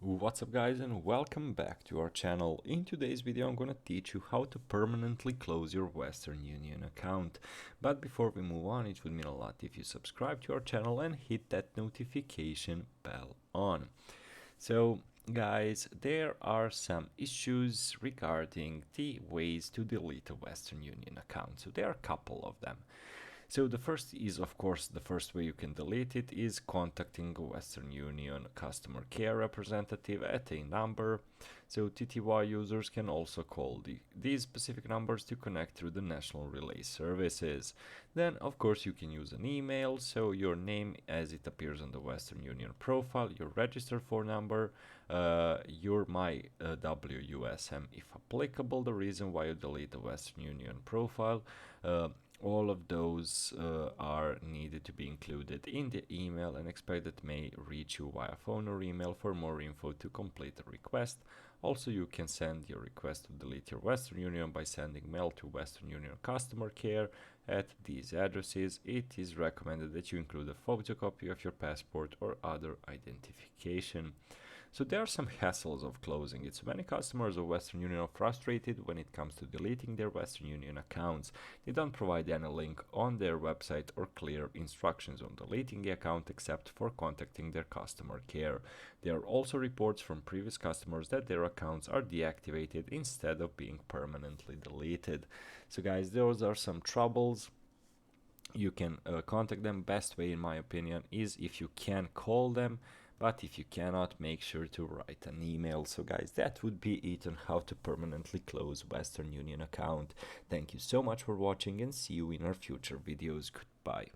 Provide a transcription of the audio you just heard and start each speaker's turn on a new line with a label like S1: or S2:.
S1: What's up guys, and welcome back to our channel. In today's video I'm gonna teach you how to permanently close your Western Union account. But before we move on, it would mean a lot if you subscribe to our channel and hit that notification bell on. So guys, there are some issues regarding the ways to delete a Western Union account. So there are a couple of them. So the first is, of course, the first way you can delete it is contacting a Western Union customer care representative at a number. So TTY users can also call these specific numbers to connect through the National Relay Services. Then, of course, you can use an email, so your name as it appears on the Western Union profile, your registered phone number, your my WUSM if applicable, the reason why you delete the Western Union profile. All of those are needed to be included in the email and expect that may reach you via phone or email. For more info to complete the request. Also, you can send your request to delete your Western Union by sending mail to Western Union customer care at these addresses. It is recommended that you include a photocopy of your passport or other identification. So there are some hassles of closing it. So many customers of Western Union are frustrated when it comes to deleting their Western Union accounts. They don't provide any link on their website or clear instructions on deleting the account except for contacting their customer care. There are also reports from previous customers that their accounts are deactivated instead of being permanently deleted. So guys, those are some troubles. You can contact them. Best way in my opinion is if you can call them, but if you cannot, make sure to write an email. So guys, that would be it on how to permanently close Western Union account. Thank you so much for watching and see you in our future videos. Goodbye.